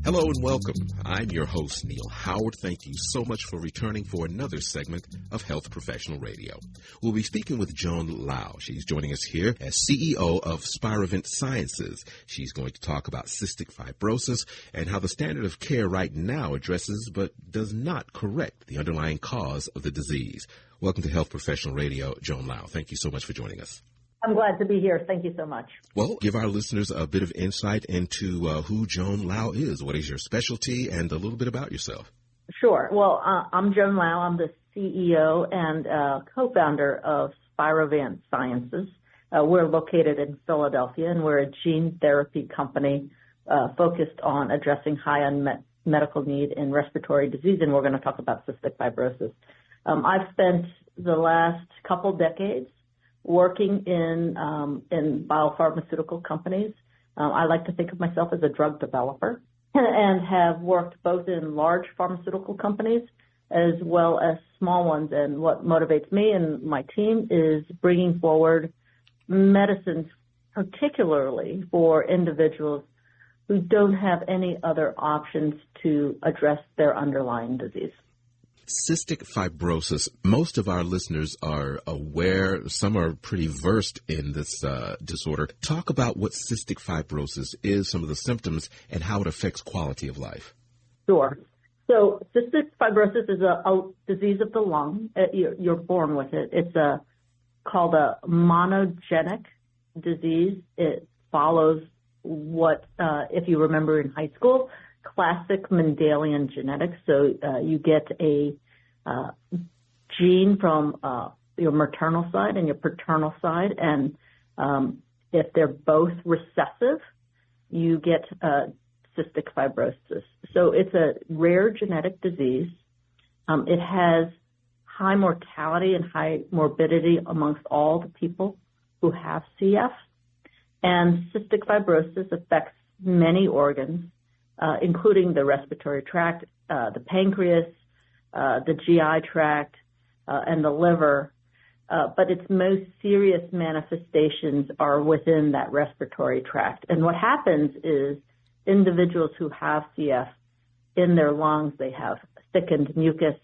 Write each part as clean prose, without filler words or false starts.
Hello and welcome. I'm your host, Neil Howard. Thank you so much for returning for another segment of Health Professional Radio. We'll be speaking with Joan Lau. She's joining us here as CEO of Spirovant Sciences. She's going to talk about cystic fibrosis and how the standard of care right now addresses but does not correct the underlying cause of the disease. Welcome to Health Professional Radio, Joan Lau. Thank you so much for joining us. I'm glad to be here. Thank you so much. Well, give our listeners a bit of insight into who Joan Lau is. What is your specialty, and a little bit about yourself? Sure. Well, I'm Joan Lau. I'm the CEO and co-founder of Spirovant Sciences. We're located in Philadelphia, and we're a gene therapy company focused on addressing high unmet medical need in respiratory disease, and we're going to talk about cystic fibrosis. I've spent the last couple decades working in biopharmaceutical companies. I like to think of myself as a drug developer and have worked both in large pharmaceutical companies as well as small ones. And what motivates me and my team is bringing forward medicines, particularly for individuals who don't have any other options to address their underlying disease. Cystic fibrosis, most of our listeners are aware, some are pretty versed in this disorder. Talk about what cystic fibrosis is, some of the symptoms, and how it affects quality of life. Sure. So cystic fibrosis is a disease of the lung. You're born with it. It's called a monogenic disease. It follows what, if you remember in high school, classic Mendelian genetics. So you get a gene from your maternal side and your paternal side, and if they're both recessive, you get cystic fibrosis. So it's a rare genetic disease. It has high mortality and high morbidity amongst all the people who have CF, and cystic fibrosis affects many organs, including the respiratory tract, the pancreas, the GI tract, and the liver. But its most serious manifestations are within that respiratory tract. And what happens is individuals who have CF in their lungs, they have thickened mucus,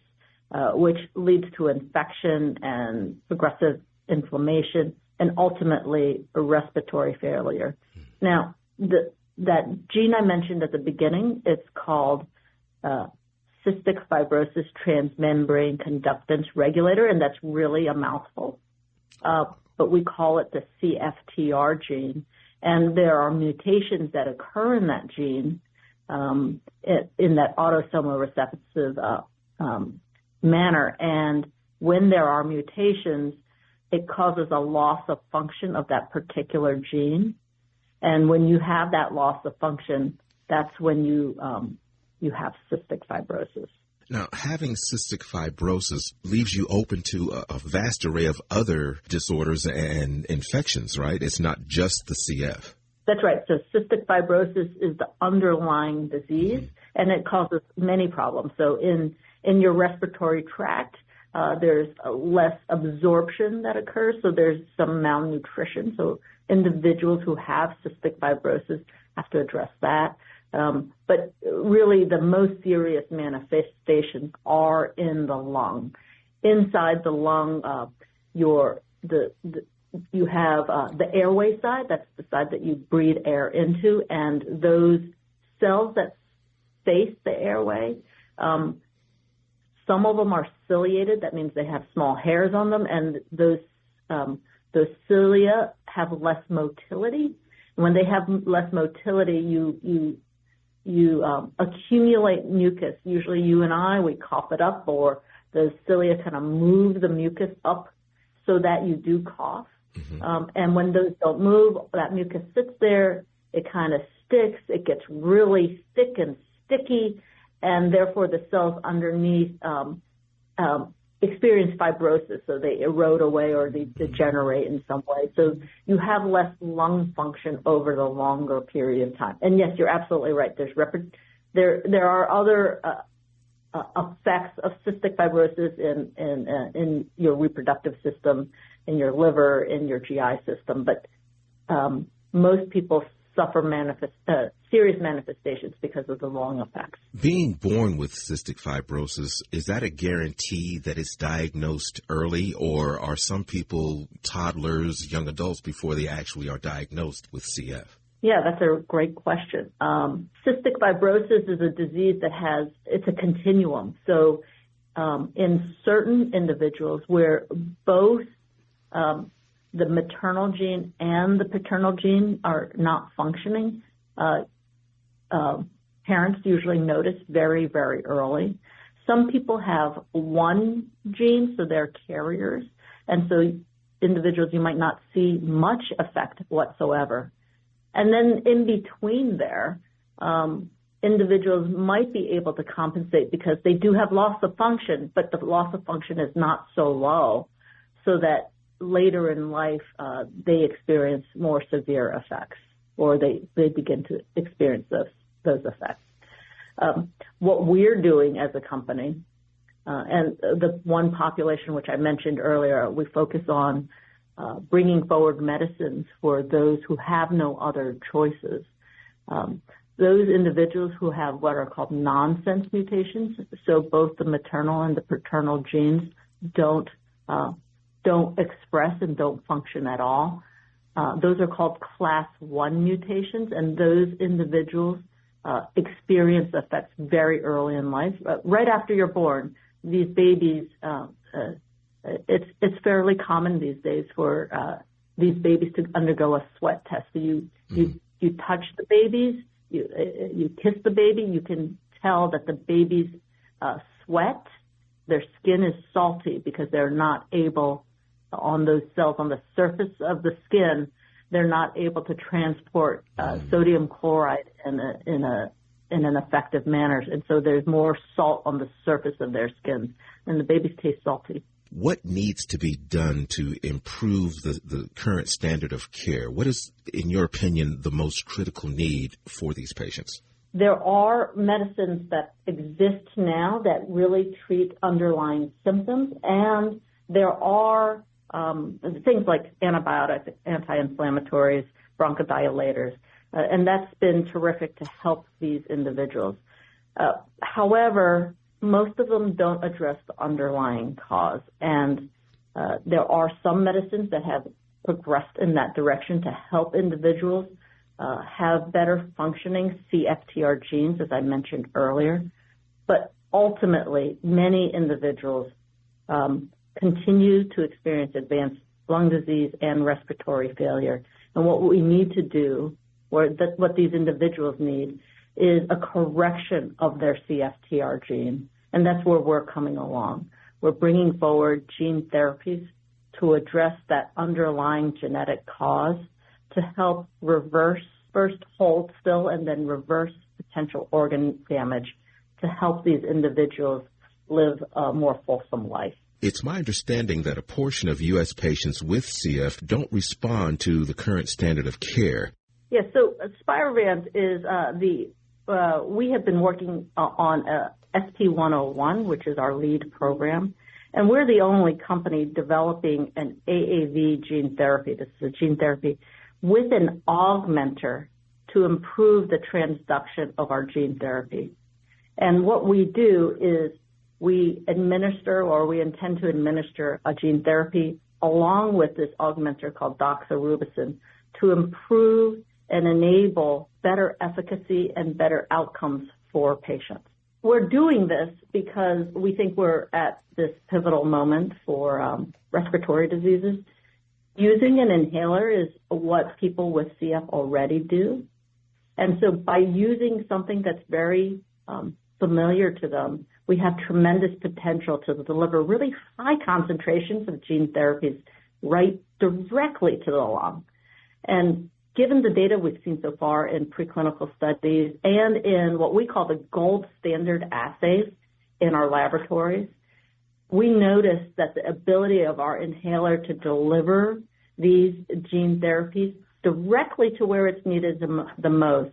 which leads to infection and progressive inflammation and ultimately a respiratory failure. Now, that gene I mentioned at the beginning, it's called cystic fibrosis transmembrane conductance regulator, and that's really a mouthful. But we call it the CFTR gene. And there are mutations that occur in that gene, in that autosomal recessive manner. And when there are mutations, it causes a loss of function of that particular gene. And when you have that loss of function, that's when you have cystic fibrosis. Now, having cystic fibrosis leaves you open to a vast array of other disorders and infections, right? It's not just the CF. That's right. So cystic fibrosis is the underlying disease, and it causes many problems. So in your respiratory tract, there's less absorption that occurs, so there's some malnutrition. So individuals who have cystic fibrosis have to address that. But really the most serious manifestations are in the lung. Inside the lung, you have the airway side, that's the side that you breathe air into, and those cells that face the airway, some of them are ciliated. That means they have small hairs on them, and those cilia have less motility. When they have less motility, you accumulate mucus. Usually you and I, we cough it up, or the cilia kind of move the mucus up so that you do cough. Mm-hmm. And when those don't move, that mucus sits there, it kind of sticks, it gets really thick and sticky, and therefore the cells underneath experience fibrosis, so they erode away or they degenerate in some way. So you have less lung function over the longer period of time. And yes, you're absolutely right. There are other effects of cystic fibrosis in your reproductive system, in your liver, in your GI system. But most people suffer serious manifestations because of the long effects. Being born with cystic fibrosis, is that a guarantee that it's diagnosed early, or are some people toddlers, young adults, before they actually are diagnosed with CF? Yeah, that's a great question. Cystic fibrosis is a disease that it's a continuum. So in certain individuals where both the maternal gene and the paternal gene are not functioning, parents usually notice very, very early. Some people have one gene, so they're carriers, and so individuals, you might not see much effect whatsoever. And then in between there, individuals might be able to compensate because they do have loss of function, but the loss of function is not so low so that later in life they experience more severe effects, or they begin to experience those effects. What we're doing as a company, and the one population which I mentioned earlier, we focus on bringing forward medicines for those who have no other choices. Those individuals who have what are called nonsense mutations, so both the maternal and the paternal genes don't express and don't function at all. Those are called class 1 mutations, and those individuals experience effects very early in life. Right after you're born, these babies, it's fairly common these days for these babies to undergo a sweat test. So you touch the babies, you kiss the baby, you can tell that the babies sweat. Their skin is salty because they're not able, on those cells on the surface of the skin, they're not able to transport sodium chloride in an effective manner. And so there's more salt on the surface of their skins, and the babies taste salty. What needs to be done to improve the current standard of care? What is, in your opinion, the most critical need for these patients? There are medicines that exist now that really treat underlying symptoms, and there are things like antibiotics, anti-inflammatories, bronchodilators, and that's been terrific to help these individuals. However, most of them don't address the underlying cause, and there are some medicines that have progressed in that direction to help individuals have better functioning CFTR genes, as I mentioned earlier. But ultimately, many individuals continue to experience advanced lung disease and respiratory failure. And what we need to do, or what these individuals need, is a correction of their CFTR gene. And that's where we're coming along. We're bringing forward gene therapies to address that underlying genetic cause to help reverse, first hold still, and then reverse potential organ damage to help these individuals live a more fulsome life. It's my understanding that a portion of U.S. patients with CF don't respond to the current standard of care. Yes, so Spirovant is we have been working on SP101, which is our lead program, and we're the only company developing an AAV gene therapy. This is a gene therapy with an augmenter to improve the transduction of our gene therapy. And what we do is we administer, or we intend to administer, a gene therapy along with this augmenter called doxorubicin to improve and enable better efficacy and better outcomes for patients. We're doing this because we think we're at this pivotal moment for respiratory diseases. Using an inhaler is what people with CF already do. And so by using something that's very familiar to them, we have tremendous potential to deliver really high concentrations of gene therapies right directly to the lung. And given the data we've seen so far in preclinical studies and in what we call the gold standard assays in our laboratories, we noticed that the ability of our inhaler to deliver these gene therapies directly to where it's needed the most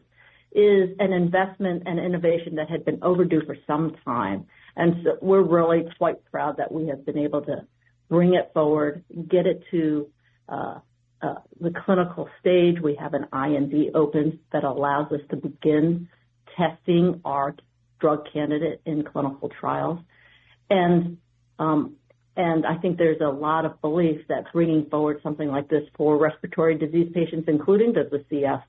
is an investment and innovation that had been overdue for some time. And so we're really quite proud that we have been able to bring it forward, get it to the clinical stage. We have an IND open that allows us to begin testing our drug candidate in clinical trials. And I think there's a lot of belief that bringing forward something like this for respiratory disease patients, including those with CF,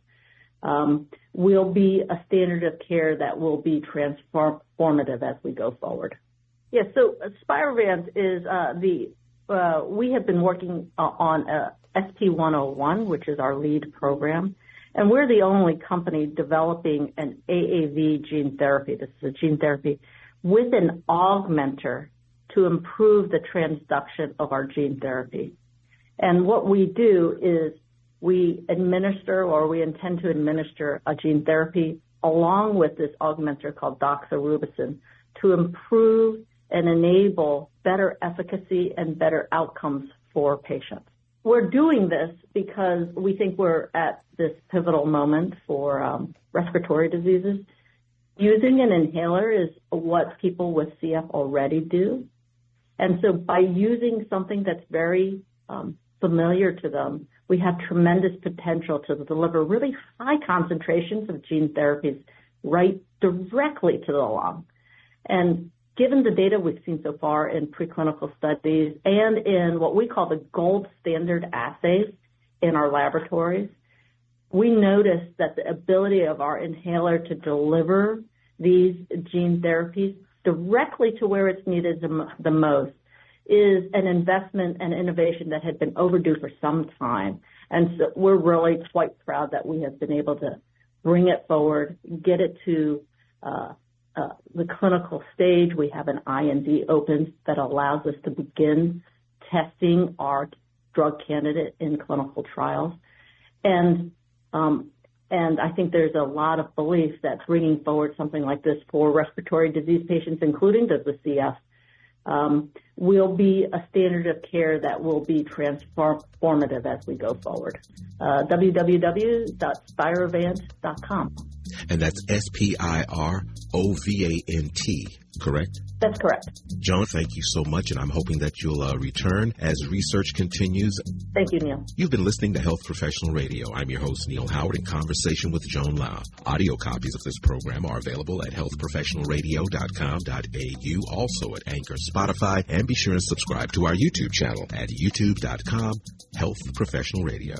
will be a standard of care that will be transformative as we go forward. Yeah, so Spirovant is we have been working on SP101, which is our lead program, and we're the only company developing an AAV gene therapy. This is a gene therapy with an augmenter to improve the transduction of our gene therapy. And what we do is we administer, or we intend to administer, a gene therapy along with this augmenter called doxorubicin to improve and enable better efficacy and better outcomes for patients. We're doing this because we think we're at this pivotal moment for respiratory diseases. Using an inhaler is what people with CF already do. And so by using something that's very familiar to them, we have tremendous potential to deliver really high concentrations of gene therapies right directly to the lung. And given the data we've seen so far in preclinical studies and in what we call the gold standard assays in our laboratories, we noticed that the ability of our inhaler to deliver these gene therapies directly to where it's needed the most is an investment and innovation that had been overdue for some time. And so we're really quite proud that we have been able to bring it forward, get it to the clinical stage. We have an IND open that allows us to begin testing our drug candidate in clinical trials. And I think there's a lot of belief that bringing forward something like this for respiratory disease patients, including those with CF, will be a standard of care that will be transformative as we go forward. www.spirovant.com. And that's SPIROVANT, correct? That's correct. Joan, thank you so much, and I'm hoping that you'll return as research continues. Thank you, Neil. You've been listening to Health Professional Radio. I'm your host, Neil Howard, in conversation with Joan Lau. Audio copies of this program are available at healthprofessionalradio.com.au, also at Anchor, Spotify, and be sure and subscribe to our YouTube channel at youtube.com/Health Professional Radio.